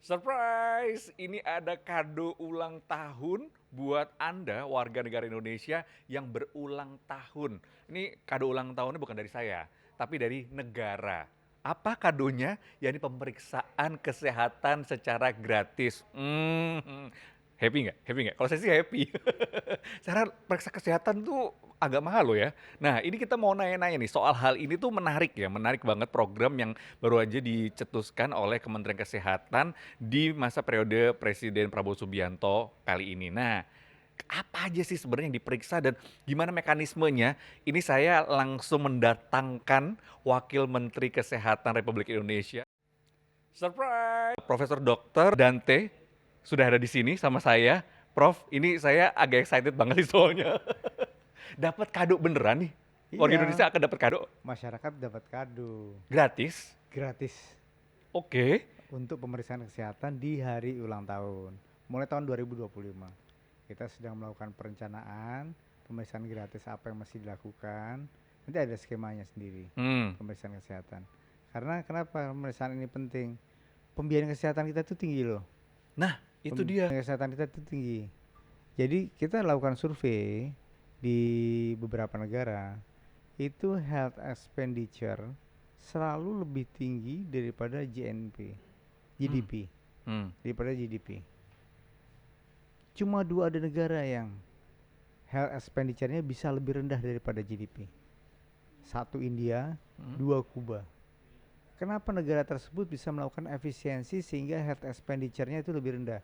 Surprise! Ini ada kado ulang tahun buat Anda, warga negara Indonesia yang berulang tahun. Ini kado ulang tahunnya bukan dari saya, tapi dari negara. Apa kadonya? Ya ini pemeriksaan kesehatan secara gratis. Happy nggak? Happy nggak? Kalau saya sih happy. Cara periksa kesehatan tuh agak mahal loh ya. Nah ini kita mau nanya-nanya nih soal hal ini tuh menarik ya, menarik banget program yang baru aja dicetuskan oleh Kementerian Kesehatan di masa periode Presiden Prabowo Subianto kali ini. Nah, apa aja sih sebenarnya yang diperiksa dan gimana mekanismenya? Ini saya langsung mendatangkan Wakil Menteri Kesehatan Republik Indonesia. Surprise! Profesor Dr. Dante sudah ada di sini sama saya. Prof, ini saya agak excited banget nih soalnya. Dapat kado beneran nih. Warga Iya, Indonesia akan dapat kado masyarakat dapat kado gratis. gratis Oke. untuk pemeriksaan kesehatan di hari ulang tahun. Mulai tahun 2025, kita sedang melakukan perencanaan pemeriksaan gratis apa yang masih dilakukan. Nanti ada skemanya sendiri, Hmm. pemeriksaan kesehatan. Karena kenapa pemeriksaan ini penting? Pembiayaan kesehatan kita itu tinggi loh. Nah, itu dia. Pembiayaan kesehatan kita itu tinggi. Jadi kita lakukan survei di beberapa negara, itu health expenditure selalu lebih tinggi daripada Hmm. GDP, Hmm. daripada GDP. Cuma dua ada negara yang health expenditure-nya bisa lebih rendah daripada GDP. Satu India, Hmm. dua Kuba. Kenapa negara tersebut bisa melakukan efisiensi sehingga health expenditure-nya itu lebih rendah?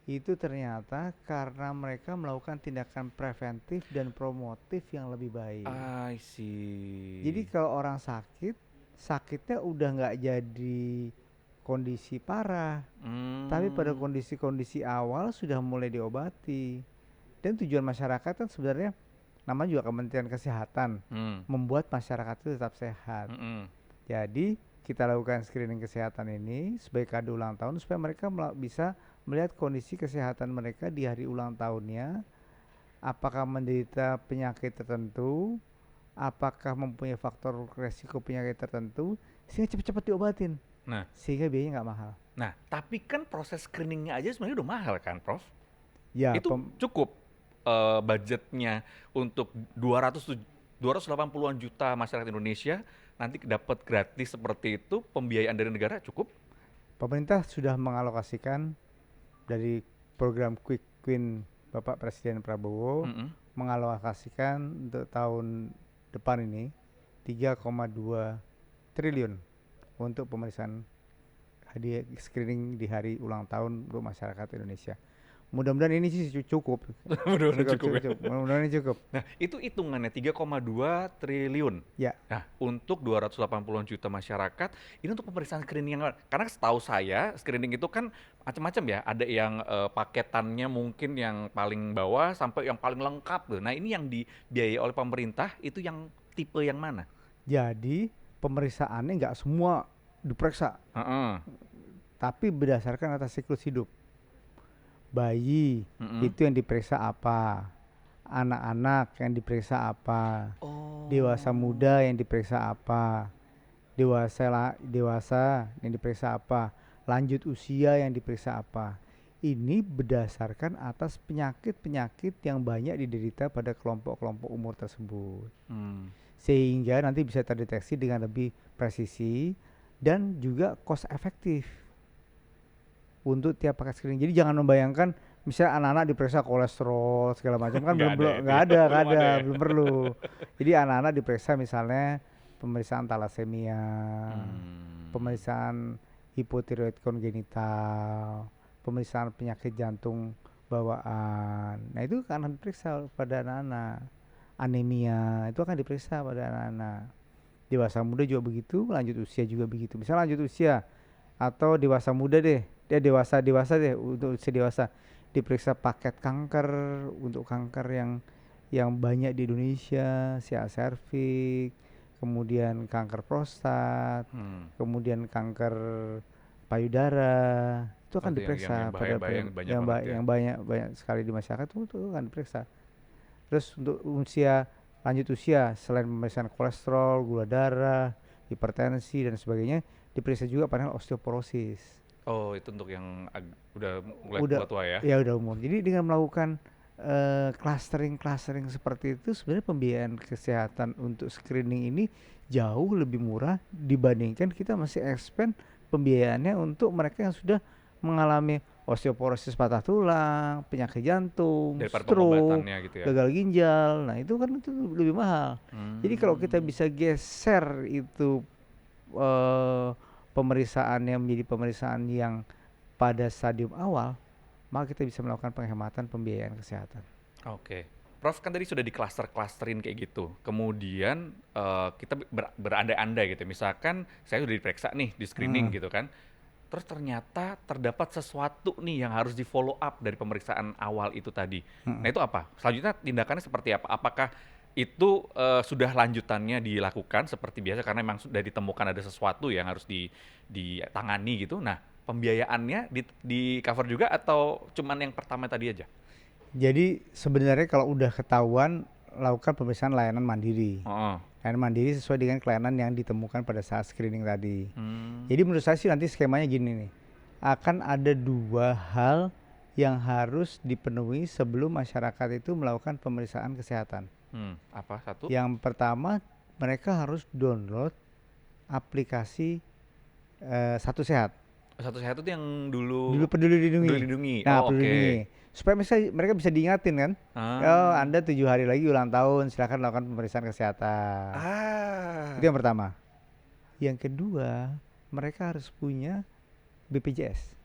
Itu ternyata karena mereka melakukan tindakan preventif dan promotif yang lebih baik. I see. Jadi kalau orang sakit, sakitnya udah nggak jadi kondisi parah, tapi pada Hmm. kondisi-kondisi awal sudah mulai diobati. Dan tujuan masyarakat kan sebenarnya, namanya juga Kementerian Kesehatan, Hmm. membuat masyarakat itu tetap sehat. Hmm. Jadi kita lakukan screening kesehatan ini sebagai kado ulang tahun supaya mereka bisa melihat kondisi kesehatan mereka di hari ulang tahunnya, apakah menderita penyakit tertentu, apakah mempunyai faktor resiko penyakit tertentu, sehingga cepat-cepat diobatin, Nah, sehingga biayanya nggak mahal. tapi kan proses screeningnya aja sebenarnya udah mahal kan, Prof? Ya, Itu cukup budgetnya untuk 280-an juta masyarakat Indonesia nanti dapat gratis seperti itu, pembiayaan dari negara cukup? pemerintah sudah mengalokasikan dari program Quick Win Bapak Presiden Prabowo, Mm-mm. mengalokasikan untuk tahun depan ini 3,2 triliun untuk pemeriksaan hadiah screening di hari ulang tahun untuk masyarakat Indonesia. Mudah-mudahan ini sih cukup. Mudah-mudahan cukup ya. Mudah-mudahan ini cukup. Nah, itu hitungannya 3,2 triliun. Ya, Nah, untuk 280-an juta masyarakat, ini untuk pemeriksaan screening yang mana? Karena setahu saya, screening itu kan macam-macam ya. Ada yang paketannya mungkin yang paling bawah sampai yang paling lengkap tuh. Nah, ini yang dibiayai oleh pemerintah itu yang tipe yang mana? jadi pemeriksaannya nggak semua diperiksa, Heeh. tapi berdasarkan atas siklus hidup. Bayi Mm-mm. itu yang diperiksa apa? Anak-anak yang diperiksa apa? Dewasa Oh. muda yang diperiksa apa? Dewasa yang diperiksa apa? Lanjut usia yang diperiksa apa? Ini berdasarkan atas penyakit-penyakit yang banyak diderita pada kelompok-kelompok umur tersebut. Hmm. Sehingga nanti bisa terdeteksi dengan lebih presisi dan juga cost efektif untuk tiap paket screening. Jadi jangan membayangkan misalnya anak-anak diperiksa kolesterol segala macam, kan Nggak belum ada belum ya itu nggak ya? ada nggak Belum ada ada ya? belum perlu. Jadi anak-anak diperiksa misalnya pemeriksaan talasemia, Hmm. pemeriksaan hipotiroid kongenital, pemeriksaan penyakit jantung bawaan. Nah itu akan diperiksa pada anak-anak. Anemia itu akan diperiksa pada anak-anak. Dewasa muda juga begitu, lanjut usia juga begitu. Misal lanjut usia atau dewasa muda deh, dia dewasa dewasa deh, untuk usia dewasa diperiksa paket kanker, untuk kanker yang banyak di Indonesia, CA serviks, kemudian kanker prostat, Hmm. kemudian kanker payudara, itu Oh, akan itu yang diperiksa pada bahaya-bahaya yang banyak banget ya. yang banyak banyak sekali di masyarakat, itu akan diperiksa. Terus untuk usia, lanjut usia, selain pemeriksaan kolesterol, gula darah, hipertensi dan sebagainya, diperiksa juga panel osteoporosis. Oh, itu untuk yang udah mulai Udah tua-tua ya? ya udah umum. Jadi dengan melakukan clustering seperti itu sebenarnya pembiayaan kesehatan untuk screening ini jauh lebih murah dibandingkan kita masih expand pembiayaannya untuk mereka yang sudah mengalami osteoporosis patah tulang, penyakit jantung, Daripada stroke, pengobatannya gitu ya? gagal ginjal. Nah, itu kan itu lebih mahal. Jadi kalau kita Hmm. bisa geser itu eh, pemeriksaannya menjadi pemeriksaan yang pada stadium awal, maka kita bisa melakukan penghematan pembiayaan kesehatan. Oke. Prof kan tadi sudah di klaster-klasterin kayak gitu. Kemudian kita berandai-andai gitu. Misalkan saya sudah diperiksa nih, di screening Mm, gitu kan. Terus ternyata terdapat sesuatu nih yang harus di follow up dari pemeriksaan awal itu tadi. Nah mm. itu apa? Selanjutnya tindakannya seperti apa? Apakah itu sudah lanjutannya dilakukan seperti biasa karena memang sudah ditemukan ada sesuatu yang harus ditangani gitu. Nah pembiayaannya di cover juga atau cuman yang pertama tadi aja? Jadi sebenarnya kalau udah ketahuan lakukan pemeriksaan layanan mandiri. Oh. Layanan mandiri sesuai dengan kelainan yang ditemukan pada saat screening tadi. Hmm. Jadi menurut saya sih nanti skemanya gini nih. Akan ada dua hal yang harus dipenuhi sebelum masyarakat itu melakukan pemeriksaan kesehatan. Apa satu? Yang pertama, mereka harus download aplikasi Satu Sehat. Satu sehat itu yang Dulu dulu Peduli Peduli Lindungi. Lindungi. Nah, Oh, Peduli Lindungi. oke. Supaya mereka bisa diingatin kan. Oh, Ah. Anda 7 hari lagi ulang tahun, silakan lakukan pemeriksaan kesehatan. Itu Ah. yang pertama. Yang kedua, mereka harus punya BPJS.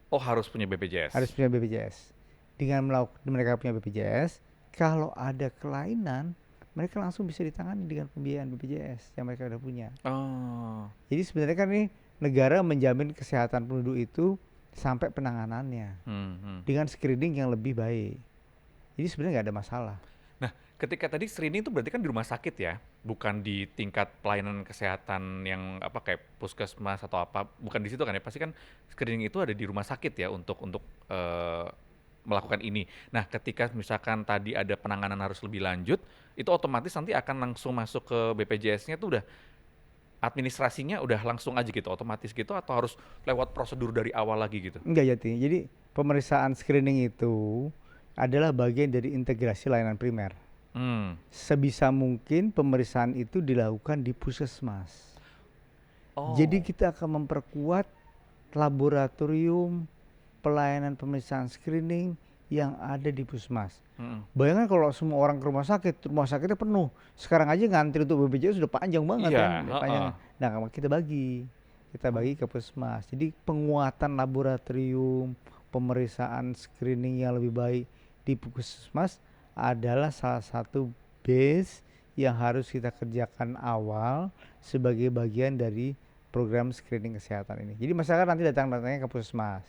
Oh, harus punya BPJS. Harus punya BPJS. Dengan mereka punya BPJS, kalau ada kelainan, mereka langsung bisa ditangani dengan pembiayaan BPJS yang mereka udah punya. Oh. Jadi sebenarnya kan ini negara menjamin kesehatan penduduk itu sampai penanganannya dengan screening yang lebih baik. Jadi sebenarnya nggak ada masalah. Nah, ketika tadi screening itu berarti kan di rumah sakit ya, bukan di tingkat pelayanan kesehatan yang apa kayak puskesmas atau apa, bukan di situ kan ya. Pasti kan screening itu ada di rumah sakit ya untuk eh, melakukan ini. Nah, ketika misalkan tadi ada penanganan harus lebih lanjut, itu otomatis nanti akan langsung masuk ke BPJS-nya tuh udah administrasinya udah langsung aja gitu, otomatis gitu atau harus lewat prosedur dari awal lagi gitu? Enggak Jati. Jadi pemeriksaan screening itu adalah bagian dari integrasi layanan primer. Hmm. Sebisa mungkin pemeriksaan itu dilakukan di puskesmas. Jadi Oh. kita akan memperkuat laboratorium pelayanan pemeriksaan screening yang ada di puskesmas. Mm-mm. Bayangkan kalau semua orang ke rumah sakitnya penuh. Sekarang aja ngantri untuk BPJS sudah panjang banget Iya, kan, heeh. panjang. Nah, kita Oh. bagi ke puskesmas. Jadi penguatan laboratorium, pemeriksaan screening yang lebih baik di puskesmas adalah salah satu base yang harus kita kerjakan awal sebagai bagian dari program screening kesehatan ini. Jadi masyarakat nanti datangnya ke puskesmas.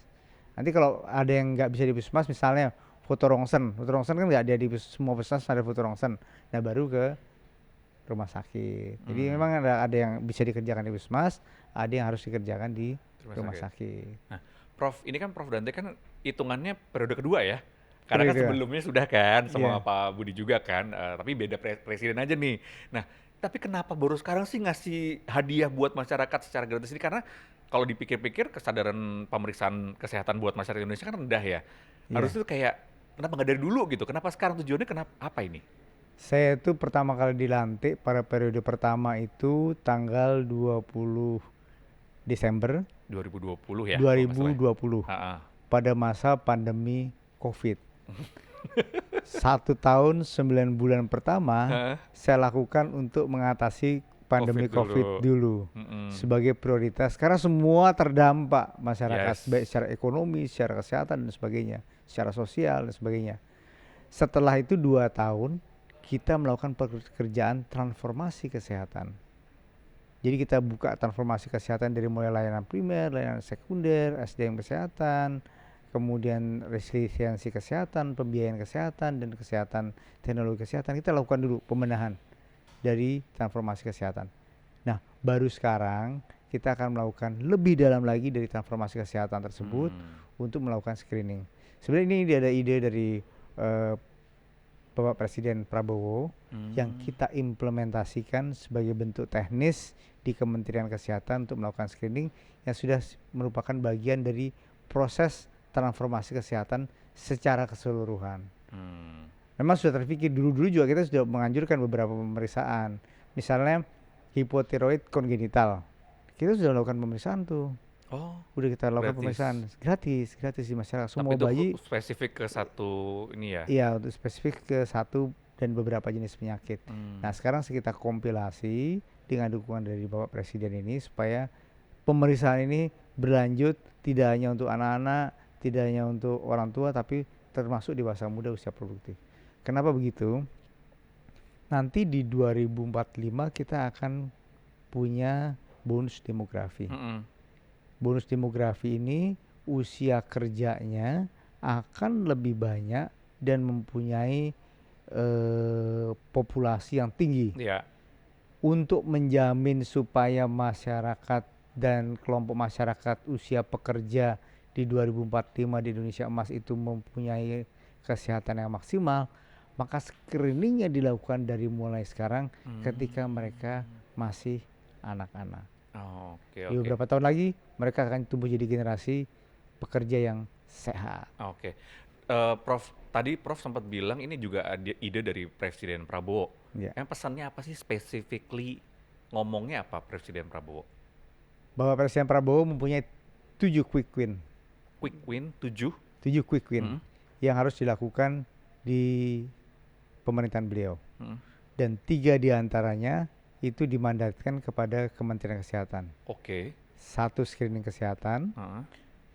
Nanti kalau ada yang nggak bisa di puskesmas, misalnya foto rongsen kan nggak ada di semua puskesmas ada foto rongsen. Nah baru ke rumah sakit. Jadi Hmm. memang ada yang bisa dikerjakan di puskesmas, ada yang harus dikerjakan di Rumah rumah sakit. sakit. Nah, Prof, ini kan Prof Dante kan hitungannya periode kedua ya. Karena Periode kan kedua. sebelumnya sudah kan sama Iya. Pak Budi juga kan, tapi beda presiden aja nih. Nah, tapi kenapa baru sekarang sih ngasih hadiah buat masyarakat secara gratis ini? Karena kalau dipikir-pikir kesadaran pemeriksaan kesehatan buat masyarakat Indonesia kan rendah ya. Iya. Harusnya tuh kayak kenapa nggak dari dulu gitu? Kenapa sekarang tujuannya kenapa apa ini? Saya itu pertama kali dilantik pada periode pertama itu tanggal 20 Desember 2020 ya kalau nggak salah. 2020 Ha-ha. pada masa pandemi COVID. 1 tahun 9 bulan pertama Heeh. saya lakukan untuk mengatasi pandemi COVID dulu Mm-mm. sebagai prioritas karena semua terdampak masyarakat Yes. baik secara ekonomi, secara kesehatan dan sebagainya, secara sosial dan sebagainya. Setelah itu 2 tahun kita melakukan pekerjaan transformasi kesehatan. Jadi kita buka transformasi kesehatan dari mulai layanan primer, layanan sekunder, SDM kesehatan, kemudian resiliensi kesehatan, pembiayaan kesehatan, dan kesehatan teknologi kesehatan. Kita lakukan dulu pembenahan dari transformasi kesehatan. Nah, baru sekarang kita akan melakukan lebih dalam lagi dari transformasi kesehatan tersebut untuk melakukan screening. Sebenarnya ini ada ide dari Bapak Presiden Prabowo yang kita implementasikan sebagai bentuk teknis di Kementerian Kesehatan untuk melakukan screening yang sudah merupakan bagian dari proses transformasi kesehatan secara keseluruhan. Hmm. Memang sudah terpikir dulu-dulu juga kita sudah menganjurkan beberapa pemeriksaan. Misalnya hipotiroid kongenital. Kita sudah lakukan pemeriksaan tuh. Oh, Udah kita lakukan gratis. pemeriksaan gratis di masyarakat. Tapi Semua itu bayi, spesifik ke satu ini ya. iya untuk spesifik ke satu dan beberapa jenis penyakit. Hmm. Nah sekarang kita kompilasi dengan dukungan dari Bapak Presiden ini supaya pemeriksaan ini berlanjut tidak hanya untuk anak-anak, tidak hanya untuk orang tua, tapi termasuk dewasa muda usia produktif. Kenapa begitu? Nanti di 2045 kita akan punya bonus demografi. Mm-mm. Bonus demografi ini usia kerjanya akan lebih banyak dan mempunyai populasi yang tinggi. Iya. Untuk menjamin supaya masyarakat dan kelompok masyarakat usia pekerja di 2045 di Indonesia Emas itu mempunyai kesehatan yang maksimal, maka screeningnya dilakukan dari mulai sekarang ketika mereka masih anak-anak. Oh, oke Di oke. beberapa tahun lagi mereka akan tumbuh jadi generasi pekerja yang sehat. Oke. Prof, tadi Prof sempat bilang ini juga ada ide dari Presiden Prabowo. Ya. Yang pesannya apa sih specifically, ngomongnya apa Presiden Prabowo? Bahwa Presiden Prabowo mempunyai 7 quick win, Quick win 7. 7 quick win yang harus dilakukan di pemerintahan beliau. Dan 3 diantaranya itu dimandatkan kepada Kementerian Kesehatan. Oke. 1 screening kesehatan, Heeh.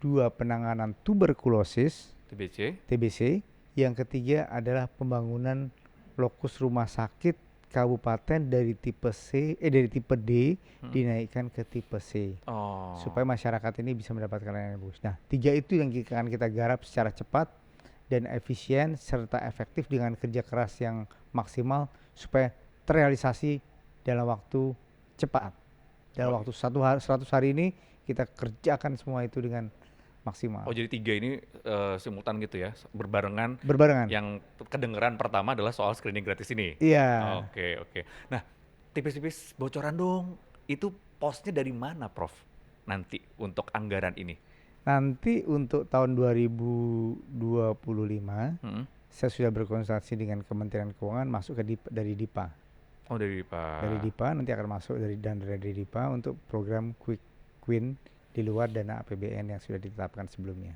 2 penanganan tuberkulosis TBC. TBC, yang ketiga adalah pembangunan lokus rumah sakit kabupaten dari tipe D dinaikkan ke tipe C. Oh. Supaya masyarakat ini bisa mendapatkan layanan yang bagus. Nah, 3 itu yang akan kita garap secara cepat dan efisien serta efektif dengan kerja keras yang maksimal supaya terrealisasi dalam waktu cepat. Dalam waktu 100 hari ini kita kerjakan semua itu dengan maksimal. Oh, jadi 3 ini simultan gitu ya, berbarengan. Berbarengan. Yang kedengeran pertama adalah soal screening gratis ini. Iya. Oke oke. Nah, tipis-tipis bocoran dong. Itu posnya dari mana, Prof? Nanti untuk anggaran ini. Nanti untuk tahun 2025 saya sudah berkonsultasi dengan Kementerian Keuangan masuk ke dari DIPA. Oh, dari Pak. Dari DIPA nanti akan masuk dari DIPA untuk program quick win di luar dana APBN yang sudah ditetapkan sebelumnya.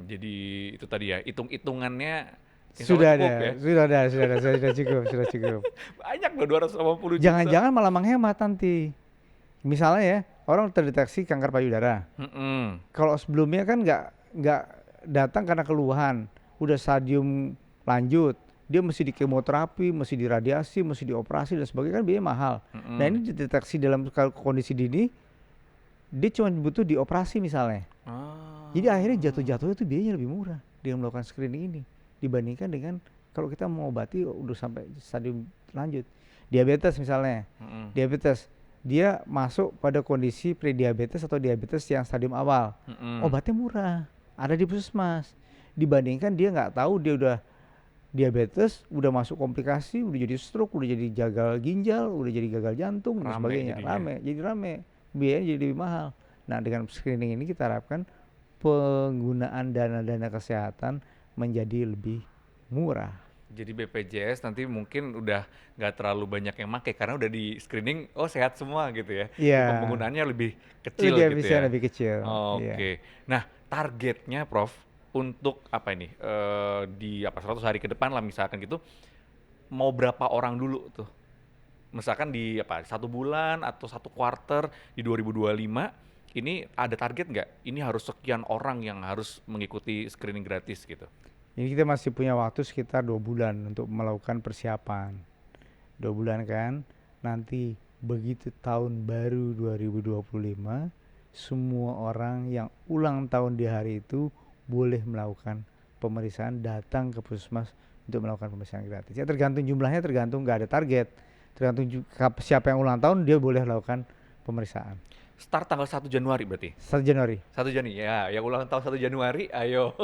Jadi itu tadi ya, hitung-hitungannya Sudah cukup ada, ya. sudah cukup. Banyak loh 280 juta. Jangan-jangan malah menghemat nanti. Misalnya ya, orang terdeteksi kanker payudara. Kalau sebelumnya kan nggak datang karena keluhan, udah stadium lanjut, dia mesti di kemoterapi, mesti di radiasi, mesti dioperasi dan sebagainya, kan biaya mahal. Nah ini dideteksi dalam kondisi dini, dia cuma butuh dioperasi misalnya. Jadi akhirnya jatuh-jatuhnya itu biayanya lebih murah dengan melakukan screening ini dibandingkan dengan kalau kita mengobati udah sampai stadium lanjut. Diabetes misalnya, diabetes dia masuk pada kondisi prediabetes atau diabetes yang stadium awal, obatnya murah, ada di puskesmas. Dibandingkan dia nggak tahu dia udah diabetes, udah masuk komplikasi, udah jadi stroke, udah jadi gagal ginjal, udah jadi gagal jantung dan sebagainya, rame, biayanya jadi lebih mahal. Nah dengan screening ini kita harapkan penggunaan dana-dana kesehatan menjadi lebih murah. Jadi BPJS nanti mungkin udah nggak terlalu banyak yang pakai karena udah di screening, oh sehat semua gitu ya. Iya. Penggunaannya lebih kecil Lebih gitu efisien, ya. lebih kecil. Oke. Nah targetnya Prof untuk apa ini di 100 hari ke depan lah misalkan gitu, mau berapa orang dulu tuh? Misalkan di 1 bulan atau 1 quarter di 2025 ini ada target nggak? Ini harus sekian orang yang harus mengikuti screening gratis gitu. Ini kita masih punya waktu sekitar 2 bulan untuk melakukan persiapan. 2 bulan kan, nanti begitu tahun baru 2025, semua orang yang ulang tahun di hari itu boleh melakukan pemeriksaan, datang ke puskesmas untuk melakukan pemeriksaan gratis. Ya tergantung jumlahnya, tergantung nggak ada target. Tergantung siapa yang ulang tahun dia boleh lakukan pemeriksaan. Start tanggal 1 Januari berarti? 1 Januari. 1 Januari, ya yang ulang tahun 1 Januari, ayo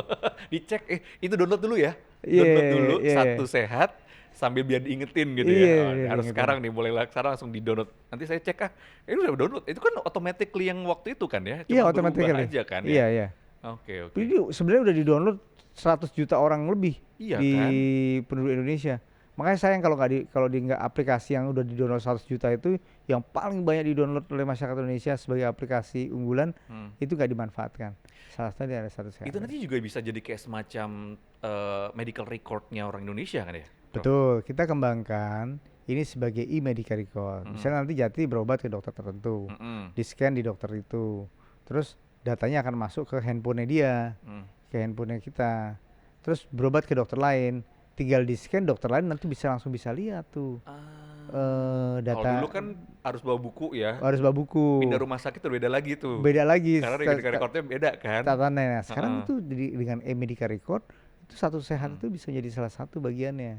dicek, itu download dulu ya. Download dulu, Satu Sehat, sambil biar diingetin gitu ya. Iya, Oh, biar harus diingetin. sekarang nih, boleh sekarang langsung di-download. Nanti saya cek ini udah download. Itu kan automatically yang waktu itu kan ya, Iya, cuma berubah automatically. aja kan ya. Iya, iya. Oke, oke. Ini sebenarnya udah di-download 100 juta orang lebih Iya di kan? penduduk Indonesia. Makanya sayang kalau di nggak aplikasi yang udah di-download 100 juta itu yang paling banyak di-download oleh masyarakat Indonesia sebagai aplikasi unggulan Hmm. itu nggak dimanfaatkan. Salah satunya ada satu sehat. Itu nanti juga bisa jadi kayak semacam medical record-nya orang Indonesia kan ya, Prof? Betul, kita kembangkan ini sebagai e-medical record. Misalnya nanti Jati berobat ke dokter tertentu, Mm-mm. di-scan di dokter itu. Terus datanya akan masuk ke handphonenya dia, Mm. ke handphonenya kita. Terus berobat ke dokter lain, tinggal di-scan dokter lain nanti langsung bisa lihat tuh Kalau data. dulu kan harus bawa buku ya, Harus bawa buku. pindah rumah sakit tuh beda lagi tuh. Beda lagi Karena medical record-nya beda kan. catatannya. Nah, sekarang Heeh. itu dengan e-medical record itu satu sehat Hmm. itu bisa jadi salah satu bagiannya.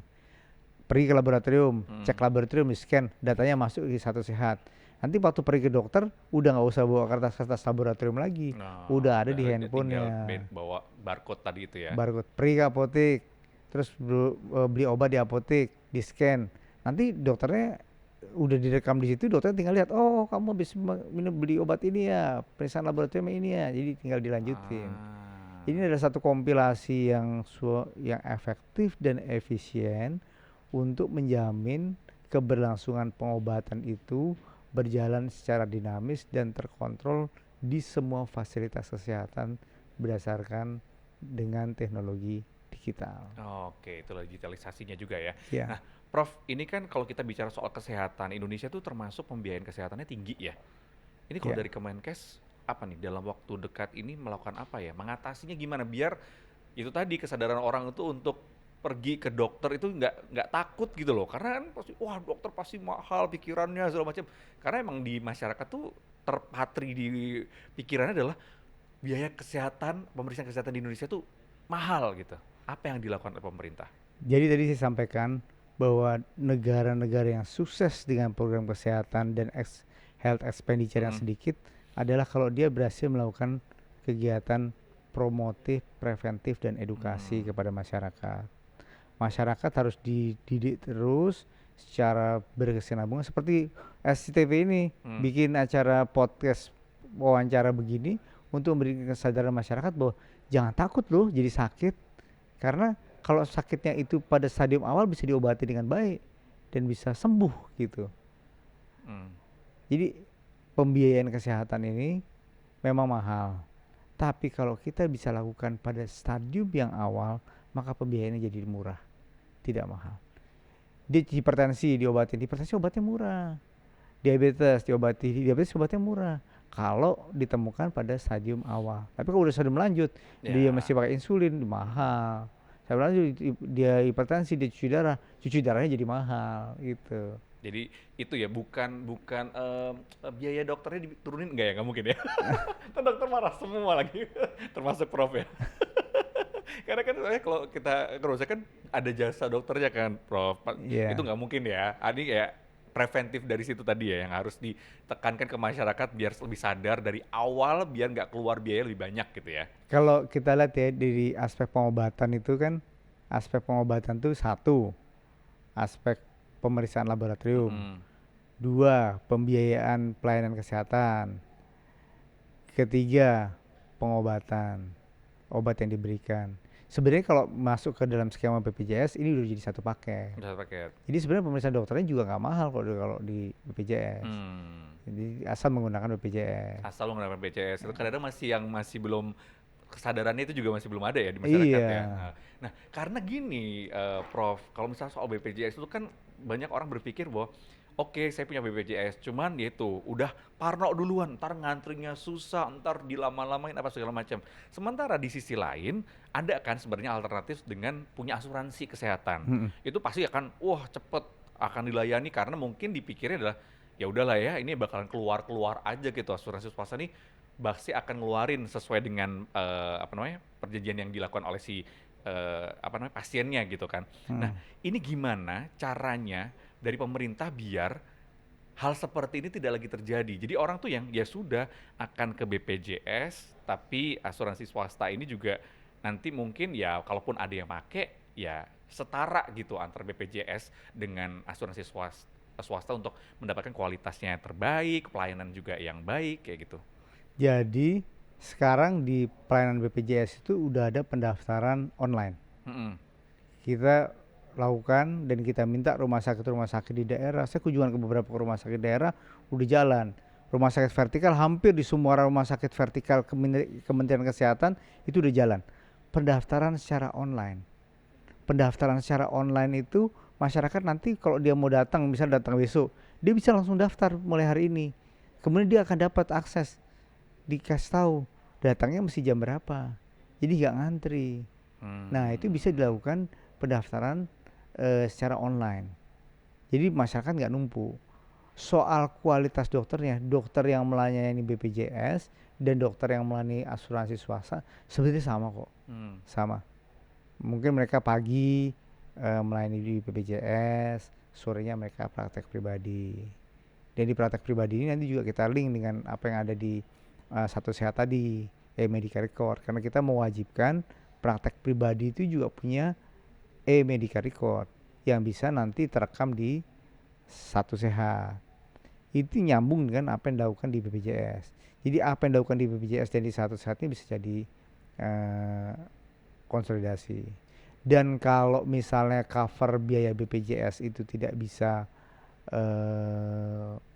Pergi ke laboratorium, cek laboratorium, di-scan, datanya masuk di satu sehat. Nanti waktu pergi ke dokter udah nggak usah bawa kertas-kertas laboratorium lagi, Nah, udah ada di tinggal handphonenya. bawa barcode tadi itu ya. Barcode. Pergi ke apotek, terus beli obat di apotek, di-scan. Nanti dokternya udah direkam di situ, dokternya tinggal lihat, oh kamu habis beli obat ini ya, pemeriksaan laboratorium ini ya, jadi tinggal dilanjutin. Ah. Ini ada satu kompilasi yang efektif dan efisien untuk menjamin keberlangsungan pengobatan itu berjalan secara dinamis dan terkontrol di semua fasilitas kesehatan berdasarkan dengan teknologi digital. Oke, itulah digitalisasinya juga ya. Ya, Nah, Prof, ini kan kalau kita bicara soal kesehatan, Indonesia tuh termasuk pembiayaan kesehatannya tinggi ya. Ini kalau ya. dari Kemenkes, apa nih dalam waktu dekat ini melakukan apa ya? Mengatasinya gimana biar itu tadi kesadaran orang itu untuk pergi ke dokter itu nggak takut gitu loh. Karena kan pasti, wah dokter pasti mahal pikirannya segala macam. Karena emang di masyarakat tuh terpatri di pikirannya adalah biaya kesehatan, pemeriksaan kesehatan di Indonesia tuh mahal gitu. Apa yang dilakukan oleh pemerintah? Jadi tadi saya sampaikan bahwa negara-negara yang sukses dengan program kesehatan dan health expenditure yang sedikit adalah kalau dia berhasil melakukan kegiatan promotif, preventif, dan edukasi kepada masyarakat. Masyarakat harus dididik terus secara berkesinambungan seperti SCTV ini bikin acara podcast wawancara begini untuk memberikan kesadaran masyarakat bahwa jangan takut loh jadi sakit, karena kalau sakitnya itu pada stadium awal bisa diobati dengan baik dan bisa sembuh gitu. Jadi pembiayaan kesehatan ini memang mahal, tapi kalau kita bisa lakukan pada stadium yang awal, maka pembiayaannya jadi murah, tidak mahal. Hipertensi obatnya murah. Diabetes obatnya murah. Kalau ditemukan pada stadium awal. Tapi kalau udah stadium lanjut, dia mesti pakai insulin, mahal. Stadium lanjut dia hipertensi, dia cuci darahnya jadi mahal gitu. Jadi itu ya bukan biaya dokternya diturunin enggak ya, nggak mungkin ya. Kan dokter marah semua lagi, termasuk Prof ya. Karena kan kalau kita kerja kan ada jasa dokternya kan Prof. Yeah. Itu nggak mungkin ya. Ini kayak preventif dari situ tadi ya yang harus ditekankan ke masyarakat biar lebih sadar dari awal biar nggak keluar biaya lebih banyak gitu ya. Kalau kita lihat ya dari aspek pengobatan itu kan, aspek pengobatan itu satu, aspek pemeriksaan laboratorium. Dua, pembiayaan pelayanan kesehatan. Ketiga, pengobatan, obat yang diberikan. Sebenarnya kalau masuk ke dalam skema BPJS ini udah jadi satu paket. Satu paket. Jadi sebenarnya pemeriksaan dokternya juga nggak mahal kalau di BPJS. Jadi asal menggunakan BPJS. Asal menggunakan BPJS. Itu kadang-kadang masih belum kesadarannya itu juga masih belum ada ya di masyarakat ya. Nah, karena gini Prof, kalau misalnya soal BPJS itu kan banyak orang berpikir bahwa oke, saya punya BPJS, cuman yaitu udah parno duluan, ntar ngantrinya susah, ntar dilama-lamain apa segala macam. Sementara di sisi lain ada kan sebenarnya alternatif dengan punya asuransi kesehatan. Itu pasti akan cepet akan dilayani karena mungkin dipikirnya adalah ya udahlah ya ini bakalan keluar aja gitu, asuransi swasta nih pasti akan ngeluarin sesuai dengan perjanjian yang dilakukan oleh si pasiennya gitu kan. Nah, ini gimana caranya dari pemerintah biar hal seperti ini tidak lagi terjadi. Jadi orang tuh yang ya sudah akan ke BPJS, tapi asuransi swasta ini juga nanti mungkin ya kalaupun ada yang pakai ya setara gitu antara BPJS dengan asuransi swasta untuk mendapatkan kualitasnya yang terbaik, pelayanan juga yang baik kayak gitu. Jadi sekarang di pelayanan BPJS itu udah ada pendaftaran online. Mm-mm. Kita lakukan dan kita minta rumah sakit di daerah. Saya kunjungan ke beberapa rumah sakit daerah udah jalan. Rumah sakit vertikal hampir di semua rumah sakit vertikal Kementerian Kesehatan itu udah jalan. Pendaftaran secara online. Pendaftaran secara online itu masyarakat nanti kalau dia mau datang, misal datang besok, dia bisa langsung daftar mulai hari ini. Kemudian dia akan dapat akses, dikasih tahu datangnya mesti jam berapa. Jadi nggak ngantri. Nah itu bisa dilakukan pendaftaran secara online. Jadi masyarakat nggak numpuk. Soal kualitas dokternya, dokter yang melayani BPJS dan dokter yang melayani asuransi swasta sebenarnya sama kok, sama. Mungkin mereka pagi melayani di BPJS, sorenya mereka praktek pribadi. Dan di praktek pribadi ini nanti juga kita link dengan apa yang ada di Satu Sehat tadi, e-medical record, karena kita mewajibkan praktek pribadi itu juga punya e-medical record yang bisa nanti terekam di Satu Sehat. Itu nyambung dengan apa yang dilakukan di BPJS. Jadi apa yang dilakukan di BPJS dan di Satu Sehat ini bisa jadi konsolidasi. Dan kalau misalnya cover biaya BPJS itu tidak bisa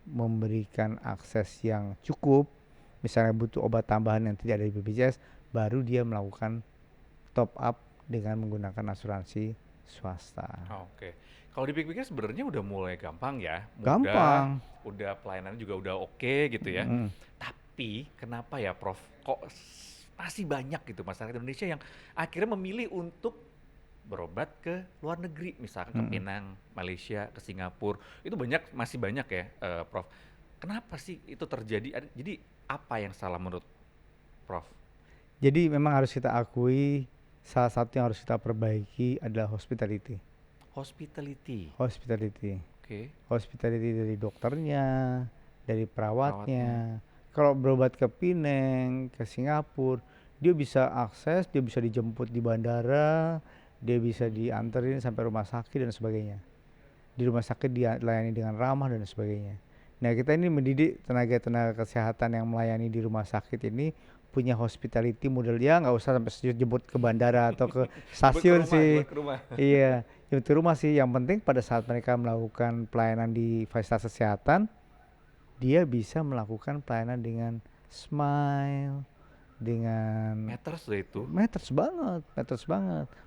memberikan akses yang cukup, misalnya butuh obat tambahan yang tidak ada di BPJS, baru dia melakukan top up dengan menggunakan asuransi swasta. Oke. Kalau dipikir-pikir sebenarnya udah mulai gampang ya, mudah, Gampang. udah pelayanannya juga udah oke gitu ya. Tapi kenapa ya Prof, kok masih banyak gitu masyarakat Indonesia yang akhirnya memilih untuk berobat ke luar negeri, misalkan ke Penang, Malaysia, ke Singapura, itu masih banyak ya, Prof. Kenapa sih itu terjadi? Jadi apa yang salah menurut Prof? Jadi memang harus kita akui salah satu yang harus kita perbaiki adalah hospitality. Hospitality. Hospitality. Oke. Hospitality dari dokternya, dari Perawatnya. perawatnya. Kalau berobat ke Penang, ke Singapura, dia bisa akses, dia bisa dijemput di bandara, dia bisa dianterin sampai rumah sakit dan sebagainya. Di rumah sakit dia layani dengan ramah dan sebagainya. Nah kita ini mendidik tenaga-tenaga kesehatan yang melayani di rumah sakit ini punya hospitality model, ya nggak usah sampai jemput ke bandara atau ke stasiun sih. Jemput ke rumah. Iya, jemput ke rumah sih. Yang penting pada saat mereka melakukan pelayanan di fasilitas kesehatan, dia bisa melakukan pelayanan dengan smile, dengan Matters deh itu. matters banget.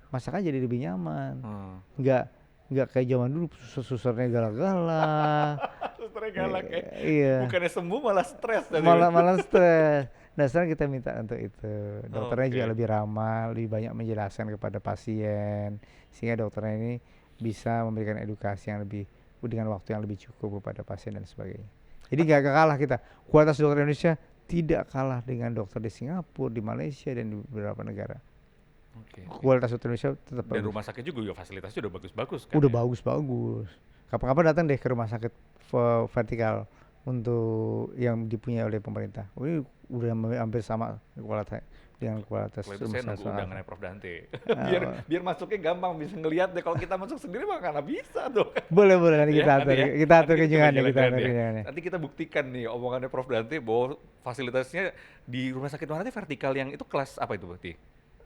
Masyarakat jadi lebih nyaman. Hmm. Nggak kayak zaman dulu susternya galak-galak. Susternya galak ya. Iya. Bukannya sembuh malah stres tadi. Malah stres. Nah sekarang kita minta untuk itu. Dokternya juga Oke. lebih ramah, lebih banyak menjelaskan kepada pasien, sehingga dokternya ini bisa memberikan edukasi yang lebih dengan waktu yang lebih cukup kepada pasien dan sebagainya. Jadi nggak kalah kita. Kualitas dokter Indonesia tidak kalah dengan dokter di Singapura, di Malaysia dan di beberapa negara. Oke. Kualitas dokter Indonesia tetap Dan bagus. rumah sakit juga fasilitasnya udah bagus-bagus kan Udah ya? bagus-bagus. Kapan-kapan datang deh ke rumah sakit vertikal untuk yang dipunyai oleh pemerintah. Ini udah hampir sama kualitas dengan kualitas Kalau itu rumah saya nunggu sakit. undangannya Prof Dante. biar masuknya gampang bisa ngelihat deh. Kalau kita masuk sendiri mah nggak bisa dong. Boleh nanti Ya, kita nanti atur, ya. kita atur Nanti kita kunjungannya, coba kita jalan-jalan atur ya. kunjungannya. Nanti kita buktikan nih omongannya Prof Dante bahwa fasilitasnya di rumah sakit mana vertikal yang itu kelas apa itu berarti?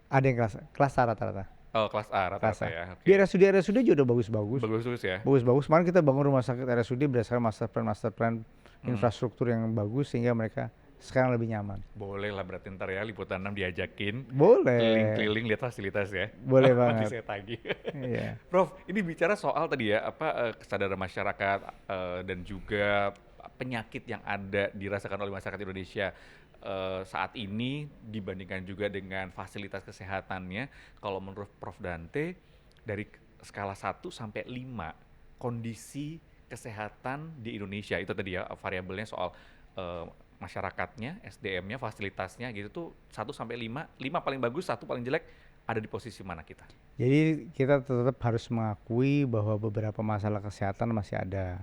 Ada yang kelas A rata-rata. Oh, kelas A Kelas rata-rata A. ya. Oke. Di RSUD juga udah bagus-bagus. Bagus-bagus ya. Bagus-bagus. Kemarin kita bangun rumah sakit RSUD berdasarkan master plan infrastruktur yang bagus sehingga mereka sekarang lebih nyaman. Boleh lah berarti ntar ya Liputan 6 diajakin Boleh. keliling-keliling lihat fasilitas ya. Boleh Nanti banget. saya tagih. Iya. Prof, ini bicara soal tadi ya kesadaran masyarakat dan juga penyakit yang ada dirasakan oleh masyarakat Indonesia saat ini dibandingkan juga dengan fasilitas kesehatannya. Kalau menurut Prof Dante dari skala 1 sampai 5 kondisi kesehatan di Indonesia itu tadi ya variabelnya soal masyarakatnya, SDM-nya, fasilitasnya gitu tuh 1 sampai 5, 5 paling bagus, 1 paling jelek, ada di posisi mana kita? Jadi kita tetap harus mengakui bahwa beberapa masalah kesehatan masih ada.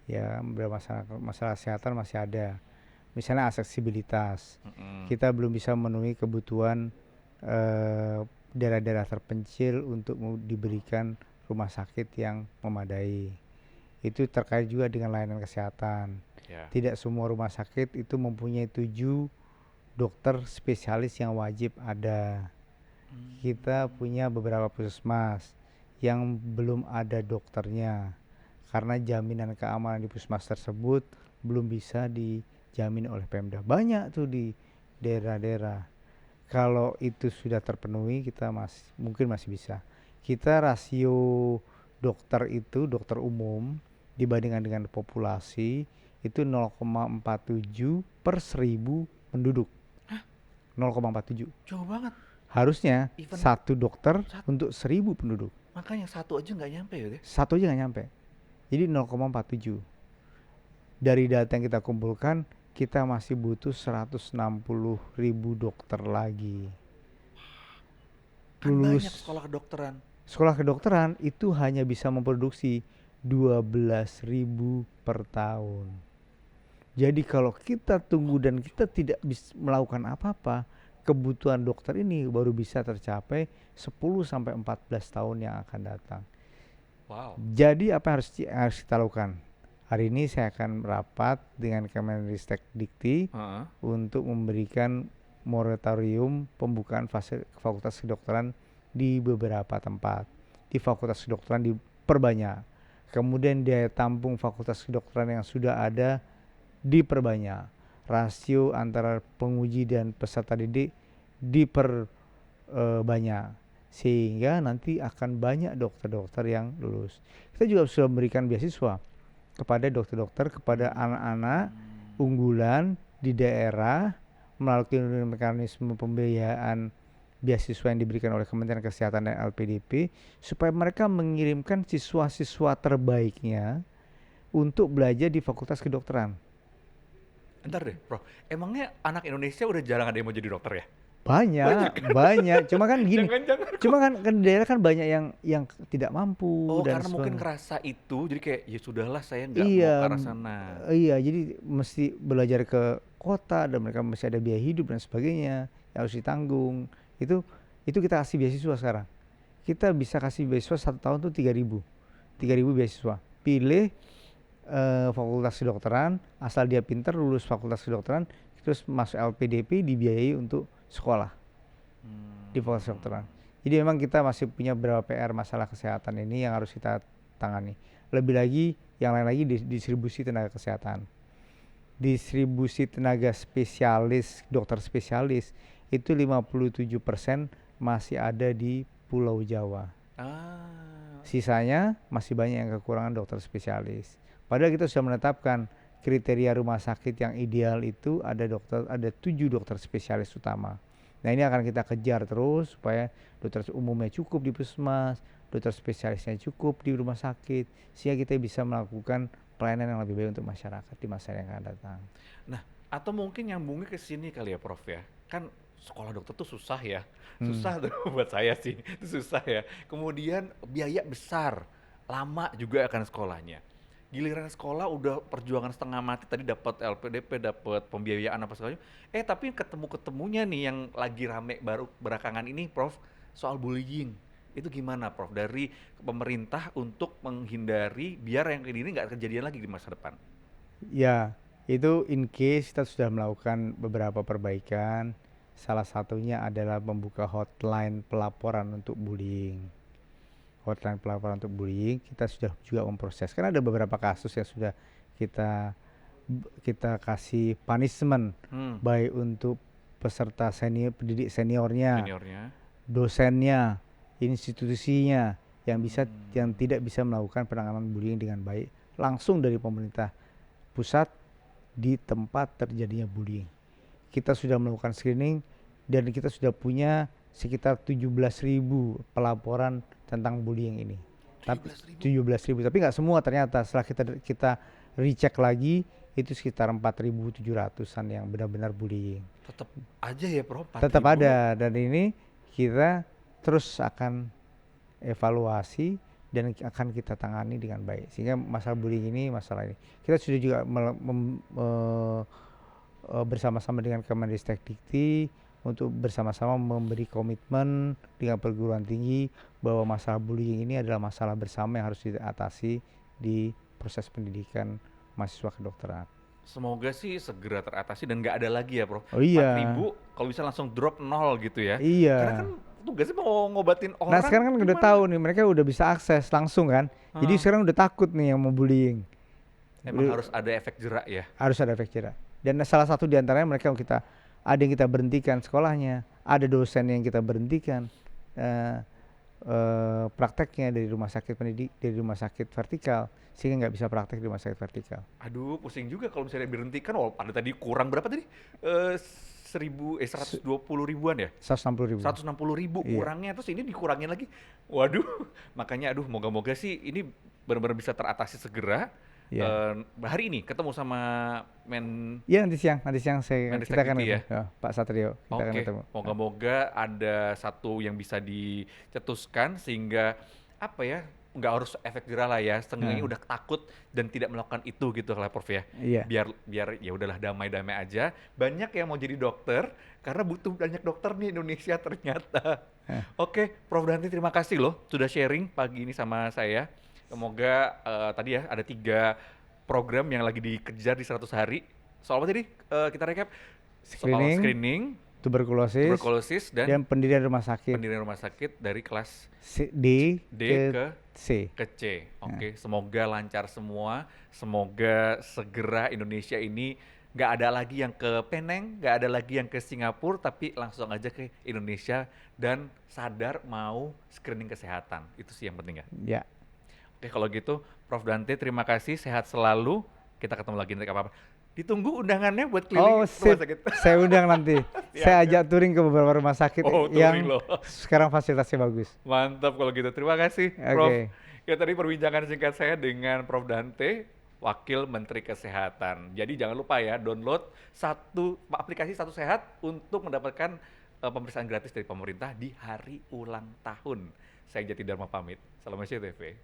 Ya, beberapa masalah kesehatan masih ada. Misalnya aksesibilitas. Kita belum bisa memenuhi kebutuhan daerah-daerah terpencil untuk diberikan rumah sakit yang memadai. Itu terkait juga dengan layanan kesehatan. Ya. Tidak semua rumah sakit itu mempunyai 7 dokter spesialis yang wajib ada. Kita punya beberapa puskesmas yang belum ada dokternya karena jaminan keamanan di puskesmas tersebut belum bisa dijamin oleh Pemda. Banyak tuh di daerah-daerah. Kalau itu sudah terpenuhi, kita mungkin masih bisa. Kita rasio dokter itu, dokter umum dibandingkan dengan populasi itu 0,47 per 1000 penduduk. 0,47. Jauh banget. Harusnya Even satu dokter untuk 1000 penduduk. Makanya satu aja nggak nyampe ya deh. Satu aja nggak nyampe. Jadi 0,47. Dari data yang kita kumpulkan, kita masih butuh 160.000 dokter lagi. Kan banyak Lulus sekolah kedokteran. sekolah kedokteran itu hanya bisa memproduksi 12.000 per tahun. Jadi kalau kita tunggu dan kita tidak bisa melakukan apa-apa, kebutuhan dokter ini baru bisa tercapai 10-14 tahun yang akan datang. Wow. Jadi apa yang harus kita lakukan? Hari ini saya akan merapat dengan Kemenristek Dikti untuk memberikan moratorium pembukaan fakultas kedokteran di beberapa tempat. Di fakultas kedokteran diperbanyak. Kemudian daya tampung fakultas kedokteran yang sudah ada diperbanyak. Rasio antara penguji dan peserta didik diperbanyak. Sehingga nanti akan banyak dokter-dokter yang lulus. Kita juga sudah memberikan beasiswa kepada dokter-dokter, kepada anak-anak unggulan di daerah melalui mekanisme pembiayaan beasiswa yang diberikan oleh Kementerian Kesehatan dan LPDP supaya mereka mengirimkan siswa-siswa terbaiknya untuk belajar di Fakultas Kedokteran. Bentar deh, Prof. Emangnya anak Indonesia udah jarang ada yang mau jadi dokter ya? Banyak. Cuma kan gini. Cuma kan di daerah kan banyak yang tidak mampu. Oh, dan karena mungkin ngerasa itu, jadi kayak ya sudahlah saya nggak iya, mau ke arah sana. Iya, jadi mesti belajar ke kota dan mereka masih ada biaya hidup dan sebagainya yang harus ditanggung. Itu kita kasih beasiswa sekarang. Kita bisa kasih beasiswa 1 tahun tuh 3.000 beasiswa. Pilih fakultas kedokteran, asal dia pintar lulus fakultas kedokteran, terus masuk LPDP dibiayai untuk sekolah di fakultas kedokteran. Jadi memang kita masih punya beberapa PR masalah kesehatan ini yang harus kita tangani. Lebih lagi, yang lain lagi distribusi tenaga kesehatan. Distribusi tenaga spesialis, dokter spesialis itu 57% masih ada di Pulau Jawa. Sisanya masih banyak yang kekurangan dokter spesialis. Padahal kita sudah menetapkan kriteria rumah sakit yang ideal itu ada 7 dokter spesialis utama. Nah, ini akan kita kejar terus supaya dokter umumnya cukup di puskesmas, dokter spesialisnya cukup di rumah sakit, sehingga kita bisa melakukan pelayanan yang lebih baik untuk masyarakat di masa yang akan datang. Nah, atau mungkin nyambungnya ke sini kali ya, Prof ya. Kan sekolah dokter tuh susah ya. Susah tuh buat saya sih. Itu susah ya. Kemudian biaya besar, lama juga akan sekolahnya. Giliran sekolah udah perjuangan setengah mati, tadi dapat LPDP, dapat pembiayaan apa segala macam. Tapi ketemunya nih yang lagi rame baru belakangan ini, Prof, soal bullying. Itu gimana, Prof? Dari pemerintah untuk menghindari biar yang ini nggak kejadian lagi di masa depan. Ya, itu in case kita sudah melakukan beberapa perbaikan. Salah satunya adalah membuka hotline pelaporan untuk bullying. Hotline pelaporan untuk bullying kita sudah juga memproses. Karena ada beberapa kasus yang sudah kita kasih punishment baik untuk peserta pendidik seniornya, dosennya, institusinya yang tidak bisa melakukan penanganan bullying dengan baik langsung dari pemerintah pusat di tempat terjadinya bullying. Kita sudah melakukan screening dan kita sudah punya sekitar 17.000 pelaporan tentang bullying ini. 17.000, tapi nggak semua ternyata. Setelah kita recheck lagi, itu sekitar 4.700-an yang benar-benar bullying. Tetap aja ya, Prof? Tetap ada, dan ini kita terus akan evaluasi dan akan kita tangani dengan baik. Sehingga masalah bullying ini, kita sudah juga bersama-sama dengan Kemenristek Dikti untuk bersama-sama memberi komitmen dengan perguruan tinggi bahwa masalah bullying ini adalah masalah bersama yang harus diatasi di proses pendidikan mahasiswa kedokteran. Semoga sih segera teratasi dan nggak ada lagi ya, Prof. Oh iya, 4.000 kalau bisa langsung drop nol gitu ya. Karena kan iya. tugasnya mau ngobatin Nah orang sekarang kan udah gimana? tahu nih, mereka udah bisa akses langsung kan. Jadi Heeh. sekarang udah takut nih yang mau bullying. Emang Udah- harus ada efek jerak ya. harus ada efek jerah. Dan salah satu di antaranya mereka ada yang kita berhentikan sekolahnya, ada dosen yang kita berhentikan eh, prakteknya dari rumah sakit dari rumah sakit vertikal sehingga nggak bisa praktek di rumah sakit vertikal. Aduh, pusing juga kalau misalnya berhentikan. Oh, ada tadi kurang berapa tadi? 120 ribuan ya? 160.000. 160.000 Iya, kurangnya, terus ini dikurangin lagi. Waduh, makanya aduh moga-moga sih ini benar-benar bisa teratasi segera. iya. Hari ini ketemu sama Men Iya nanti siang kita Menristek akan Dikti ya. ketemu. Ya, Pak Satrio, kita akan Oke, ketemu. moga-moga ada satu yang bisa dicetuskan sehingga apa ya, nggak harus efek jerah lah ya, setengahnya Nah, udah takut dan tidak melakukan itu gitu lah Prof ya. iya. Biar biar ya udahlah damai-damai aja. Banyak yang mau jadi dokter karena butuh banyak dokter nih Indonesia ternyata. Eh, Oke, Prof Danti terima kasih loh sudah sharing pagi ini sama saya. Semoga tadi ya ada 3 program yang lagi dikejar di 100 hari. Soal apa tadi? Kita recap. Soal Screening, screening, tuberkulosis, tuberkulosis, dan dan pendirian rumah sakit pendirian rumah sakit dari kelas D D ke ke C. ke C. Oke, semoga lancar semua. Semoga segera Indonesia ini nggak ada lagi yang ke Penang, nggak ada lagi yang ke Singapura, tapi langsung aja ke Indonesia dan sadar mau screening kesehatan. Itu sih yang penting ya. Ya. Oke, kalau gitu Prof Dante terima kasih, sehat selalu. Kita ketemu lagi nanti apa-apa. Ditunggu undangannya buat Oh keliling rumah sip, sakit. saya undang nanti. Saya Siap, ajak touring ke beberapa rumah sakit Oh, touring yang loh. sekarang fasilitasnya bagus. Mantap kalau gitu. Terima kasih, Oke. Prof. Ya tadi perbincangan singkat saya dengan Prof Dante, Wakil Menteri Kesehatan. Jadi jangan lupa ya, download aplikasi Satu Sehat untuk mendapatkan pemeriksaan gratis dari pemerintah di hari ulang tahun. Saya Jati Dharma pamit. Salam SCTV.